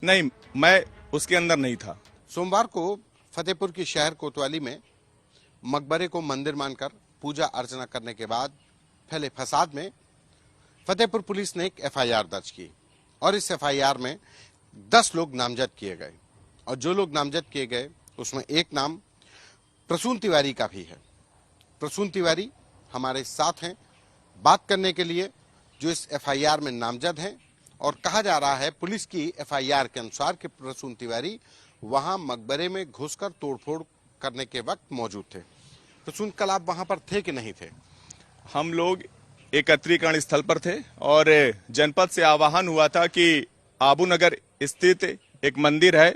नहीं, मैं उसके अंदर नहीं था। सोमवार को फतेहपुर की शहर कोतवाली में मकबरे को मंदिर मानकर पूजा अर्चना करने के बाद फैले फसाद में फतेहपुर पुलिस ने एक एफआईआर दर्ज की और इस एफआईआर में 10 लोग नामजद किए गए और जो लोग नामजद किए गए उसमें एक नाम प्रसून तिवारी का भी है। प्रसून तिवारी हमारे साथ हैं बात करने के लिए, जो इस एफआईआर में नामजद हैं और कहा जा रहा है पुलिस की एफआईआर के अनुसार कि प्रसून तिवारी वहां मकबरे में घुसकर तोड़फोड़ करने के वक्त मौजूद थे। प्रसून, कल आप वहां पर थे कि नहीं थे? हम लोग एकत्रीकरण स्थल पर थे और जनपद से आह्वान हुआ था कि आबू नगर स्थित एक मंदिर है,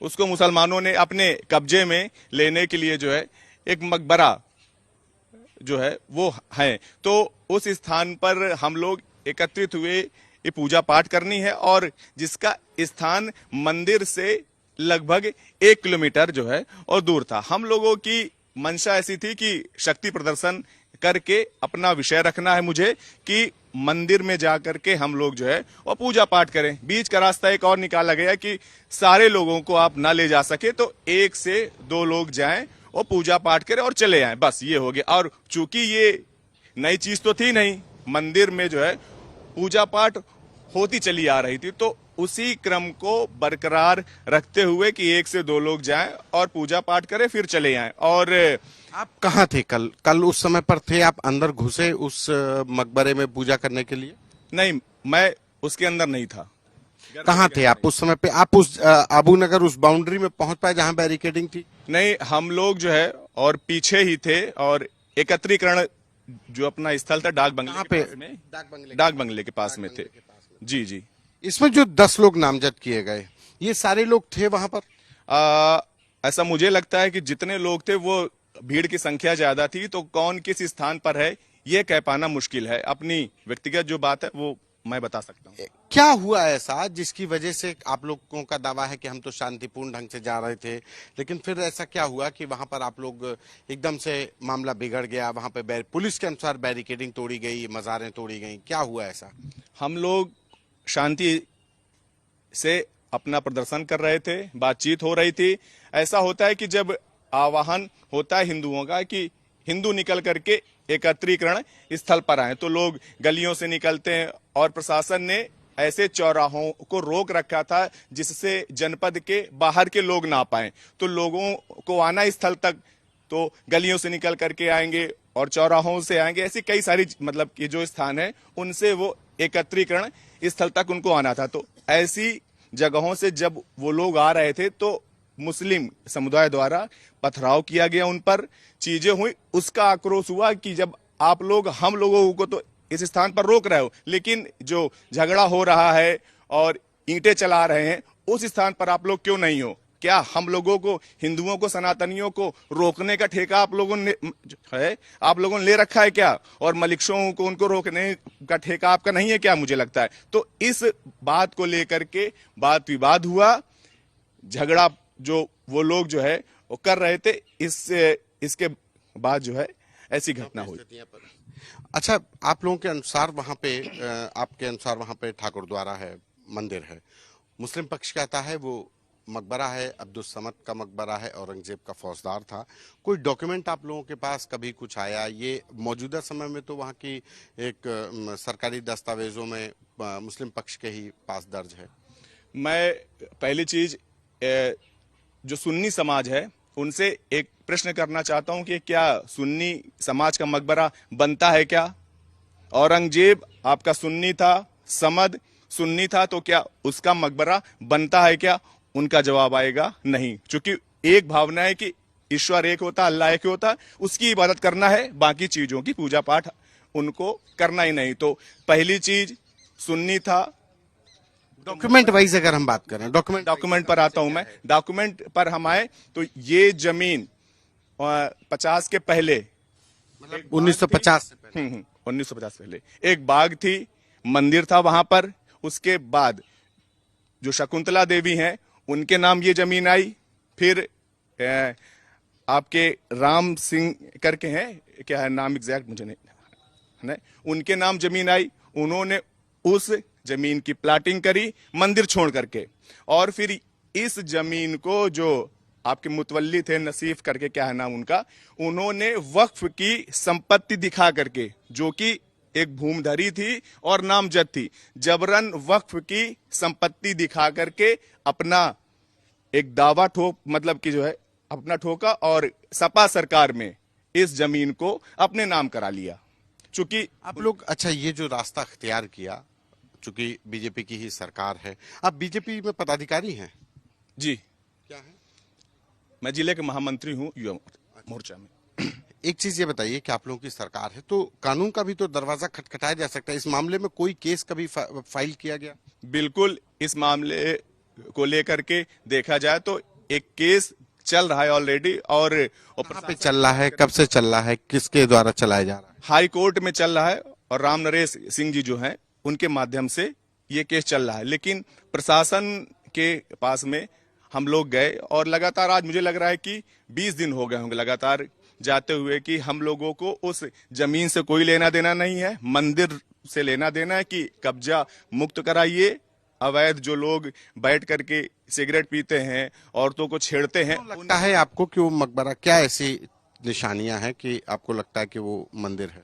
उसको मुसलमानों ने अपने कब्जे में लेने के लिए जो है एक मकबरा जो है वो है, तो उस स्थान पर हम लोग एकत्रित हुए। ये पूजा पाठ करनी है और जिसका स्थान मंदिर से लगभग 1 किलोमीटर जो है और दूर था। हम लोगों की मंशा ऐसी थी कि शक्ति प्रदर्शन करके अपना विषय रखना है मुझे कि मंदिर में जाकर के हम लोग जो है वो पूजा पाठ करें। बीच का रास्ता एक और निकाला गया कि सारे लोगों को आप ना ले जा सके तो 1 से 2 लोग जाएं और पूजा पाठ करें और चले आएं, बस ये हो गया। और चूंकि ये नई चीज तो थी नहीं, मंदिर में जो है पूजा पाठ होती चली आ रही थी, तो उसी क्रम को बरकरार रखते हुए कि 1 से 2 लोग जाएं और पूजा पाठ करें फिर चले आएं। और आप कहाँ थे कल उस समय पर थे? आप अंदर घुसे उस मकबरे में पूजा करने के लिए? नहीं, मैं उसके अंदर नहीं था। कहाँ थे आप उस समय पे? आप उस आबू नगर उस बाउंड्री में पहुंच पाए जहां बैरिकेडिंग थी? नहीं, हम लोग जो है और पीछे ही थे और एकत्रीकरण जो अपना स्थल था डाक बंगले के पास में, डाक बंगले के पास में थे। जी जी। इसमें जो 10 लोग नामजद किए गए, ये सारे लोग थे वहां पर? ऐसा मुझे लगता है कि जितने लोग थे वो भीड़ की संख्या ज्यादा थी, तो कौन किस स्थान पर है ये कह पाना मुश्किल है। अपनी व्यक्तिगत जो बात है वो मैं बता सकता हूँ। क्या हुआ ऐसा जिसकी वजह से आप लोगों का दावा है कि हम तो शांतिपूर्ण ढंग से जा रहे थे, लेकिन फिर ऐसा क्या हुआ कि वहां पर आप लोग एकदम से मामला बिगड़ गया? वहां पे पुलिस के अनुसार बैरिकेडिंग तोड़ी गई, मज़ारें तोड़ी गई, क्या हुआ ऐसा? हम लोग शांति से अपना प्रदर्शन कर रहे थे, बातचीत हो रही थी। ऐसा होता है कि जब आह्वान होता है हिंदुओं का कि हिंदू निकल करके एकत्रीकरण स्थल पर आए, तो लोग गलियों से निकलते हैं और प्रशासन ने ऐसे चौराहों को रोक रखा था जिससे जनपद के बाहर के लोग ना पाए, तो लोगों को आना स्थल तक तो गलियों से निकल करके आएंगे और चौराहों से आएंगे। ऐसी कई सारी मतलब कि जो स्थान है उनसे वो एकत्रीकरण स्थल तक उनको आना था। तो ऐसी जगहों से जब वो लोग आ रहे थे तो मुस्लिम समुदाय द्वारा पथराव किया गया, उन पर चीजें हुई। उसका आक्रोश हुआ कि जब आप लोग हम लोगों को तो इस स्थान पर रोक रहे हो, लेकिन जो झगड़ा हो रहा है और ईंटें चला रहे हैं उस स्थान पर आप लोग क्यों नहीं हो? क्या हम लोगों को, हिंदुओं को, सनातनियों को रोकने का ठेका आप लोगों ने ले रखा है क्या? और मलिक्षों को उनको रोकने का ठेका आपका नहीं है क्या? मुझे लगता है तो इस बात को लेकर के बात विवाद हुआ, झगड़ा जो वो लोग जो है वो कर रहे थे। इसके बाद जो है ऐसी घटना हुई। अच्छा, आप लोगों के अनुसार वहां पे आपके अनुसार वहां पे ठाकुर द्वारा है, मंदिर है, मुस्लिम पक्ष कहता है वो मकबरा है, अब्दुल समद का मकबरा है, औरंगजेब का फौजदार था। कोई डॉक्यूमेंट आप लोगों के पास कभी कुछ आया? ये मौजूदा समय में तो वहाँ की एक सरकारी दस्तावेजों में मुस्लिम पक्ष के ही पास दर्ज है। मैं पहली चीज जो सुन्नी समाज है उनसे एक प्रश्न करना चाहता हूं कि क्या सुन्नी समाज का मकबरा बनता है क्या? औरंगजेब आपका सुन्नी था, समद सुन्नी था, तो क्या उसका मकबरा बनता है क्या? उनका जवाब आएगा नहीं, क्योंकि एक भावना है कि ईश्वर एक होता, अल्लाह एक होता, उसकी इबादत करना है, बाकी चीजों की पूजा पाठ उनको करना ही नहीं। तो पहली चीज सुन्नी था। डॉक्यूमेंट वाइज अगर हम बात करें, डॉक्यूमेंट पर आता हूं मैं। डॉक्यूमेंट पर हम आए तो ये जमीन 50 के पहले, 1950 से पहले, 1950 पहले एक बाग थी, मंदिर था वहां पर। उसके बाद जो शकुंतला देवी हैं उनके नाम ये जमीन आई। फिर आपके राम सिंह करके हैं, क्या है नाम एग्जैक्ट मुझे नहीं, उनके नाम जमीन आई। उन्होंने उस जमीन की प्लाटिंग करी मंदिर छोड़ करके, और फिर इस जमीन को जो आपके मुतवल्ली थे, नसीफ करके क्या है नाम उनका, उन्होंने वक्फ की संपत्ति दिखा करके, जो कि एक भूमधरी थी और नामजद थी, जबरन वक्फ की संपत्ति दिखा करके अपना एक दावा ठोक, मतलब कि जो है अपना ठोका, और सपा सरकार में इस जमीन को अपने नाम करा लिया। चूंकि आप लोग, अच्छा, ये जो रास्ता अख्तियार किया, चूंकि बीजेपी की ही सरकार है, आप बीजेपी में पदाधिकारी हैं? जी, क्या है? मैं जिले के महामंत्री हूँ युवा मोर्चा में। एक चीज ये बताइए कि आप लोगों की सरकार है तो कानून का भी तो दरवाजा खटखटाया जा सकता है। इस मामले में कोई केस कभी फाइल किया गया? बिल्कुल, इस मामले को लेकर के देखा जाए तो एक केस चल रहा है ऑलरेडी, और कहाँ पे चल रहा है, कब से चल रहा है, किसके द्वारा चलाया जा रहा है? हाई कोर्ट में चल रहा है, और राम नरेश सिंह जी जो हैं उनके माध्यम से ये केस चल रहा है। लेकिन प्रशासन के पास में हम लोग गए, और लगातार आज मुझे लग रहा है कि 20 दिन हो गए होंगे लगातार जाते हुए, कि हम लोगों को उस जमीन से कोई लेना देना नहीं है, मंदिर से लेना देना है कि कब्जा मुक्त कराइए। अवैध जो लोग बैठ करके सिगरेट पीते हैं, औरतों को छेड़ते हैं, लगता है आपको कि वो मकबरा, क्या ऐसी निशानियां हैं कि आपको लगता है कि वो मंदिर है?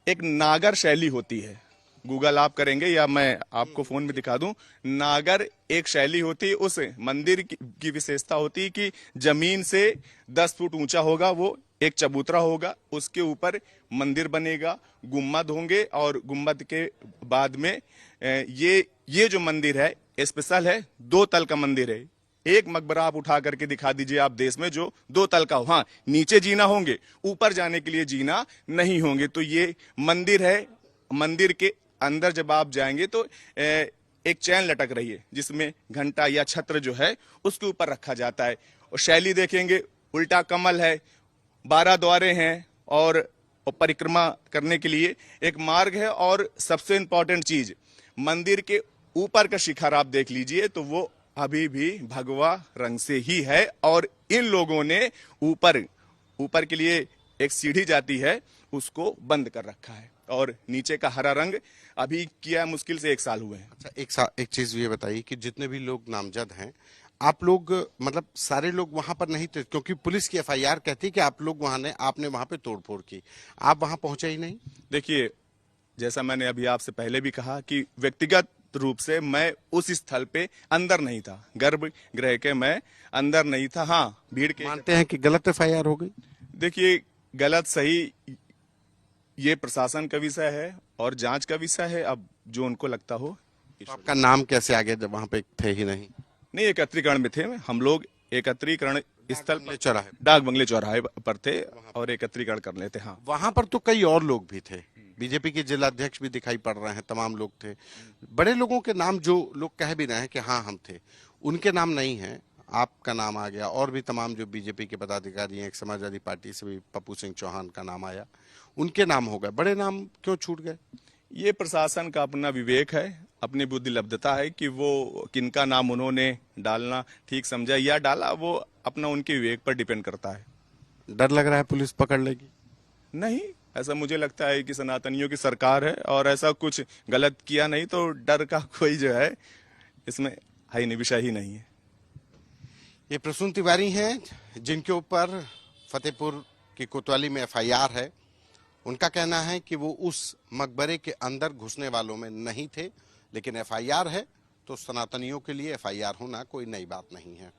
एक नागर शैली होती है, गूगल आप करेंगे या मैं आपको फोन में दिखा दूं, नागर एक शैली होती है। उस मंदिर की विशेषता होती है कि जमीन से 10 फुट ऊंचा होगा, वो एक चबूतरा होगा, उसके ऊपर मंदिर बनेगा, गुम्बद होंगे, और गुम्बद के बाद में ये जो मंदिर है स्पेशल है, 2 तल का मंदिर है। एक मकबरा आप उठा करके दिखा दीजिए आप देश में जो 2 तल का हो। हाँ, नीचे जीना होंगे, ऊपर जाने के लिए जीना नहीं होंगे। तो ये मंदिर है, मंदिर के अंदर जब आप जाएंगे तो एक चैन लटक रही है, जिसमें घंटा या छत्र जो है उसके ऊपर रखा जाता है। और शैली देखेंगे, उल्टा कमल है, 12 द्वारे हैं, और परिक्रमा करने के लिए एक मार्ग है। और सबसे इंपॉर्टेंट चीज, मंदिर के ऊपर का शिखर आप देख लीजिए तो वो अभी भी भगवा रंग से ही है, और इन लोगों ने ऊपर के लिए एक सीढ़ी जाती है उसको बंद कर रखा है, और नीचे का हरा रंग अभी किया मुश्किल से 1 साल हुए हैं। अच्छा, एक चीज ये बताइए कि जितने भी लोग नामजद हैं, आप लोग, मतलब सारे लोग वहां पर नहीं थे? क्योंकि पुलिस की एफआईआर कहती है कि आप लोग आपने वहां पे तोड़फोड़ की, आप वहां पहुंचे ही नहीं। देखिए, जैसा मैंने अभी आपसे पहले भी कहा कि व्यक्तिगत रूप से मैं उस स्थल पे अंदर नहीं था, गर्भगृह के मैं अंदर नहीं था। हाँ, भीड़ के मानते हैं कि गलत एफआईआर हो गई? देखिए, गलत सही ये प्रशासन का विषय है और जांच का विषय है, अब जो उनको लगता हो। तो आपका नाम कैसे आ गया जब वहां पे थे ही नहीं? नहीं, एकत्रीकरण में थे हम लोग, एकत्रीकरण स्थल पर, चौराहे, डाक बंगले चौराहे पर थे और एकत्रीकरण कर लेते। हाँ, वहां पर तो कई और लोग भी थे, बीजेपी के जिला अध्यक्ष भी दिखाई पड़ रहे हैं, तमाम लोग थे। बड़े लोगों के नाम जो लोग कह भी रहे हैं कि हाँ हम थे, उनके नाम नहीं है, आपका नाम आ गया, और भी तमाम जो बीजेपी के पदाधिकारी हैं, एक समाजवादी पार्टी से भी पप्पू सिंह चौहान का नाम आया, उनके नाम हो गए। बड़े नाम क्यों छूट गए? ये प्रशासन का अपना विवेक है, अपनी बुद्धि लब्धता है कि वो किनका नाम उन्होंने डालना ठीक समझा या डाला, वो अपना उनके विवेक पर डिपेंड करता है। डर लग रहा है पुलिस पकड़ लेगी? नहीं, ऐसा मुझे लगता है कि सनातनियों की सरकार है और ऐसा कुछ गलत किया नहीं तो डर का कोई जो है इसमें है नहीं, विषय ही नहीं है। ये प्रसून तिवारी हैं जिनके ऊपर फतेहपुर की कोतवाली में एफआईआर है। उनका कहना है कि वो उस मकबरे के अंदर घुसने वालों में नहीं थे, लेकिन एफआईआर है तो सनातनियों के लिए एफआईआर होना कोई नई बात नहीं है।